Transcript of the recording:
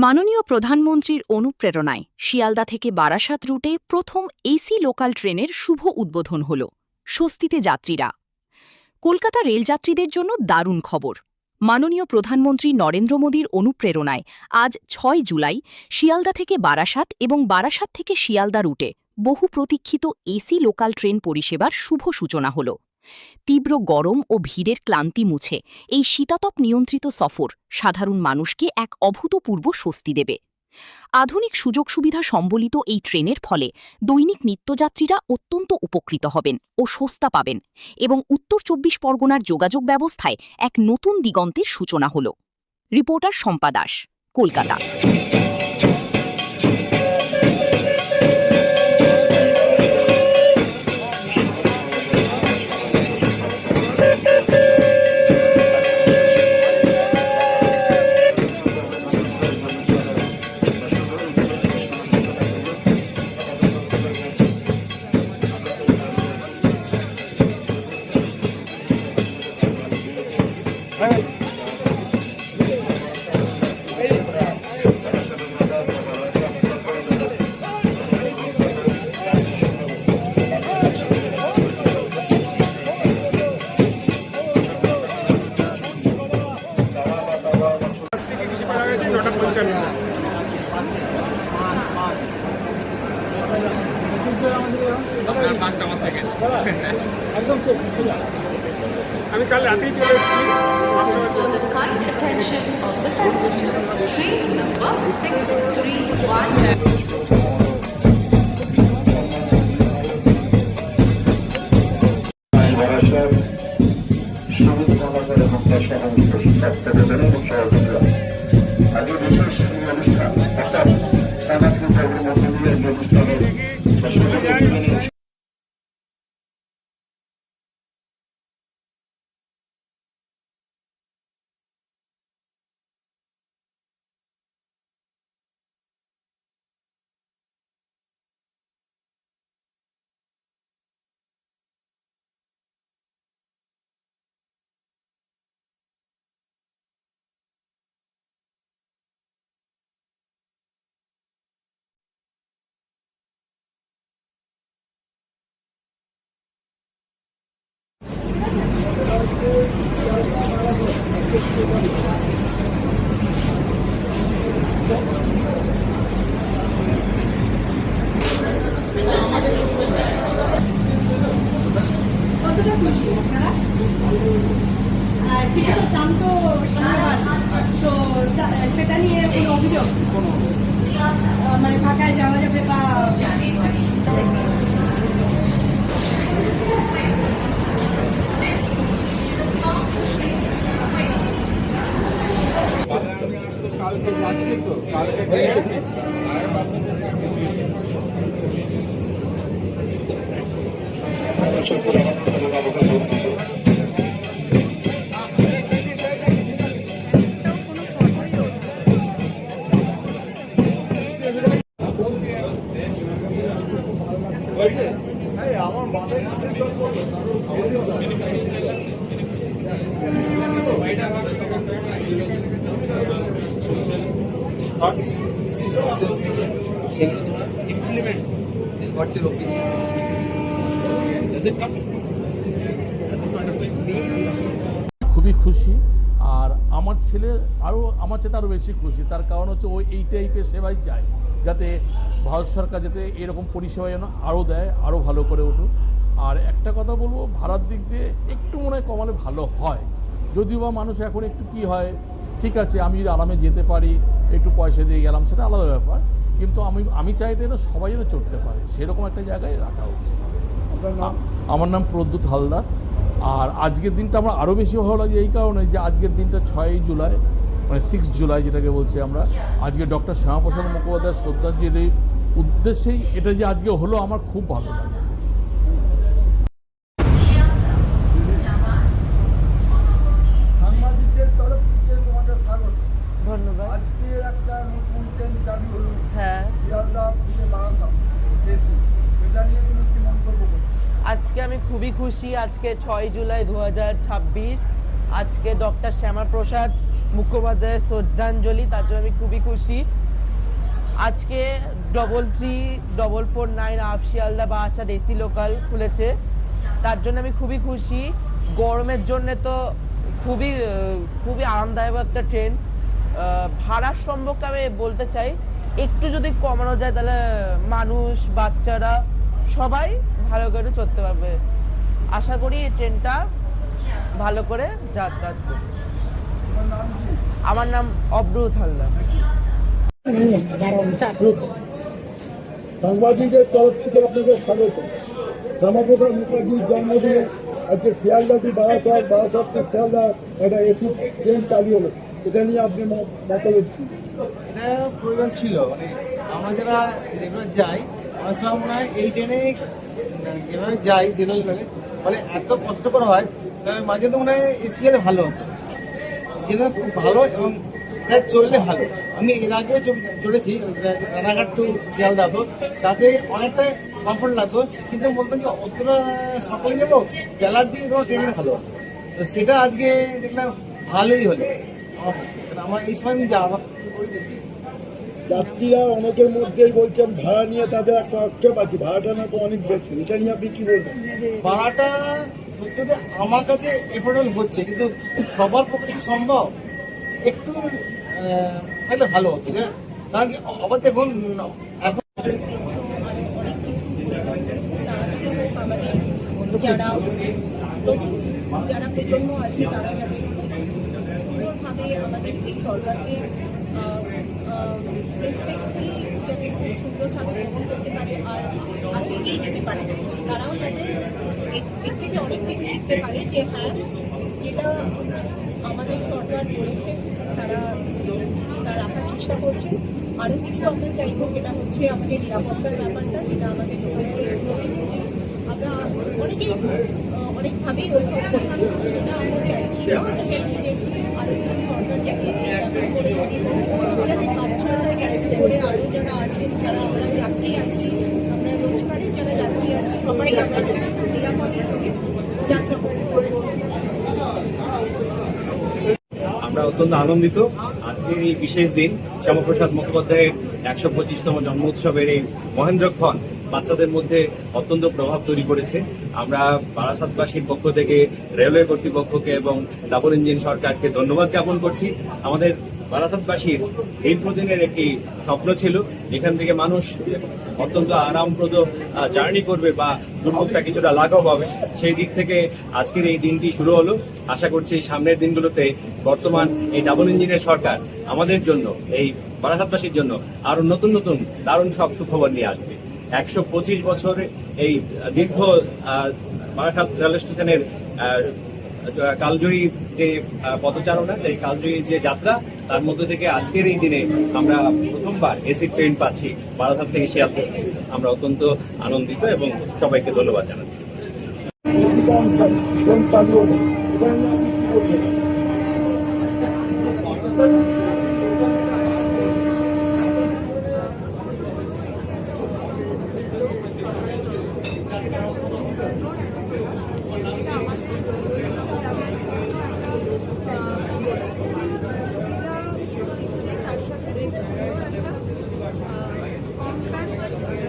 মাননীয় প্রধানমন্ত্রীর অনুপ্রেরণায় শিয়ালদা থেকে বারাসাত রুটে প্রথম এসি লোকাল ট্রেনের শুভ উদ্বোধন হল। স্বস্তিতে যাত্রীরা। কলকাতা রেলযাত্রীদের জন্য দারুণ খবর। মাননীয় প্রধানমন্ত্রী নরেন্দ্র মোদীর অনুপ্রেরণায় আজ ৬ জুলাই শিয়ালদা থেকে বারাসাত এবং বারাসাত থেকে শিয়ালদা রুটে বহু প্রতীক্ষিত এসি লোকাল ট্রেন পরিষেবার শুভ সূচনা হল। তীব্র গরম ও ভিড়ের ক্লান্তি মুছে এই শীতাতপ নিয়ন্ত্রিত সফর সাধারণ মানুষকে এক অভূতপূর্ব স্বস্তি দেবে। আধুনিক সুযোগ সুবিধা সম্বলিত এই ট্রেনের ফলে দৈনিক নিত্যযাত্রীরা অত্যন্ত উপকৃত হবেন ও সস্তা পাবেন এবং উত্তর ২৪ পরগনার যোগাযোগ ব্যবস্থায় এক নতুন দিগন্তের সূচনা হল। রিপোর্টার শম্পা দাস, কলকাতা। আমি কাল রাতেই চলে এসেছি। দাম তো সেটা নিয়ে কোনো অভিযোগ মানে ফাঁকায় যাওয়া যাবে বা কালকে যাচ্ছি তো কালকে আমার বাঁধে খুবই খুশি। আর আমার ছেলে আমার চেয়ে আরও বেশি খুশি। তার কারণ হচ্ছে ওই এই টাইপের সেবাই চাই, যাতে ভারত সরকার যাতে এরকম পরিষেবা যেন আরও দেয়, আরও ভালো করে উঠুক। আর একটা কথা বলবো, ভাড়ার দিক দিয়ে একটু মনে হয় কমালে ভালো হয়। যদিও বা মানুষ এখন একটু কি হয়, ঠিক আছে আমি যদি আরামে যেতে পারি, একটু পয়সা দিয়ে গেলাম, সেটা আলাদা ব্যাপার, কিন্তু আমি চাইতে যেন সবাই যেন চড়তে পারে সেরকম একটা জায়গায় রাখা হচ্ছে। আমার নাম প্রদ্যুৎ হালদার। আর আজকের দিনটা আমার আরও বেশি ভালো লাগে এই কারণে যে আজকের দিনটা 6 জুলাই, মানে 6 জুলাই যেটাকে বলছি আমরা, আজকে ডক্টর শ্যামাপ্রসাদ মুখোপাধ্যায়ের শ্রদ্ধাঞ্জলির উদ্দেশ্যেই এটা যে আজকে হলো, আমার খুব ভালো লাগছে। ধন্যবাদ। আজকে একটা নতুন ট্রেন চালু হলো। হ্যাঁ, শিয়ালদা থেকে বারাসাত এসি, এটা নিয়ে তুমি কি মন্তব্য করছো? আজকে আমি খুবই খুশি। আজকে 6 জুলাই 2026 আজকে ডক্টর শ্যামাপ্রসাদ মুখোপাধ্যায়ের শ্রদ্ধাঞ্জলি, তার জন্য আমি খুবই খুশি। আজকে 33449 up Sealdah Barasat AC local খুলেছে, তার জন্য আমি খুবই খুশি। গরমের জন্য তো খুবই আরামদায়ক একটা ট্রেন। ভাড়ার সম্পর্কে আমি বলতে চাই, একটু যদি কমানো যায় তাহলে মানুষ, বাচ্চারা সবাই ভালো করে চলতে পারবে। আশা করি এই ট্রেনটা ভালো করে যাতায়াত করবে। আমার নাম অবরুথ হালদার। সাংবাদিকদের তরফ থেকে আপনাকে স্বাগত। শ্যামাপ্রসাদ মুখার্জির জন্মদিনে আজকে শিয়ালদা টু বারাসাত, বারাসাত টু শিয়ালদা একটা এসি ট্রেন চালু হলো, এটা নিয়ে আপনি মতামত কি? এটা প্রয়োজন ছিল। মানে আমরা যারা রেগুলার যাই, আমার সময় মনে হয় এই ট্রেনে যেভাবে যাই জেনারেল মানে এত কষ্টকর হয়, মাঝে তো মনে হয় এসি হলে ভালো হতো। যেটা খুব ভালো এবং এটা চললে ভালো। আমি এর আগে চলেছি রানাঘাট টু শিয়ালদা, তো তাতে অনেকটা কমফোর্ট লাগতো, কিন্তু বলতাম যে অতটা সকালে যাবো, বেলার দিকে কোনো ট্রেনে ভালো। তো সেটা আজকে দেখলাম ভালোই হলো। আমার এই সময় আমি যাওয়া বেশি। যাত্রীরা অনেকের মধ্যেই বলছেন ভাড়া নিয়ে তাদের একটা আক্ষেপ আছে, ভাড়াটা নাকি অনেক বেশি, এটা নিয়ে আপনি কি বলবেন? ভাড়াটা সত্যি আমার কাছে এফোর্ডেবল হচ্ছে, কিন্তু সবার পক্ষে কি সম্ভব? একটু তাহলে ভালো হতো, কারণ কি আবার দেখুন এখন অনেক কিছু তাড়াতাড়ি হোক, আমাদের যারা নতুন যারা প্রজন্ম আছে তারা যাতে সুন্দরভাবে আমাদের এই সরকারকে রেসপেক্টফুলি যাতে খুব সুন্দরভাবে গ্রহণ করতে পারে আর আরও এগিয়ে যেতে পারে। তারাও যাতে এর থেকে অনেক কিছু শিখতে পারে যে হ্যাঁ, যেটা আমাদের সরকার করেছে তারা রাখার চেষ্টা করছে। আরও কিছু আমরা চাইবো, সেটা হচ্ছে আমাদের নিরাপত্তার ব্যাপারটা, যেটা আমাদের আমরা অনেকভাবেই অনুভব করেছি, সেটা আমরা চাইছি যে আরও কিছু সরকার যাতে এই ব্যাপারে করে যাতে বাচ্চারা থেকে শুরু করে আরও যারা আছেন, যারা আমরা যাত্রী আছি, আমরা রোজগারের যারা যাত্রী আছি, সবাই আমরা যাতে নিরাপদের সঙ্গে যাত্রা করতে পারি। আমরা অত্যন্ত আনন্দিত আজকের এই বিশেষ দিন, শ্যামাপ্রসাদ মুখোপাধ্যায়ের 125তম জন্ম উৎসবের এই মহেন্দ্রক্ষণ বাচ্চাদের মধ্যে অত্যন্ত প্রভাব তৈরি করেছে। আমরা বারাসাতবাসীর পক্ষ থেকে রেলওয়ে কর্তৃপক্ষকে এবং ডাবল ইঞ্জিন সরকারকে ধন্যবাদ জ্ঞাপন করছি। আমাদের বারাসাতবাসীর দীর্ঘদিনের একটি স্বপ্ন ছিল, এখান থেকে মানুষ অত্যন্ত আরামপ্রদ জার্নি করবে বা দুর্ভোগটা কিছুটা লাঘব হবে। সেই দিক থেকে আজকের এই দিনটি শুরু হলো। আশা করছি সামনের দিনগুলোতে বর্তমান এই ডাবল ইঞ্জিনের সরকার আমাদের জন্য, এই বারাসাতবাসীর জন্য আরো নতুন নতুন দারুণ সব সুখবর নিয়ে আসবে। 125 বছরে এই দীর্ঘ বারাসাত রেল স্টেশনের কালজয়ী যে পদচারণা, সেই কালজয়ী যে যাত্রা, তার মধ্যে থেকে আজকের এই দিনে আমরা প্রথমবার এসি ট্রেন পাচ্ছি বারাসাত থেকে শিয়ালদা। আমরা অত্যন্ত আনন্দিত এবং সবাইকে ধন্যবাদ জানাচ্ছি। ট্রেন চালু হলো, এটা নিয়ে আপনি কি বলবেন?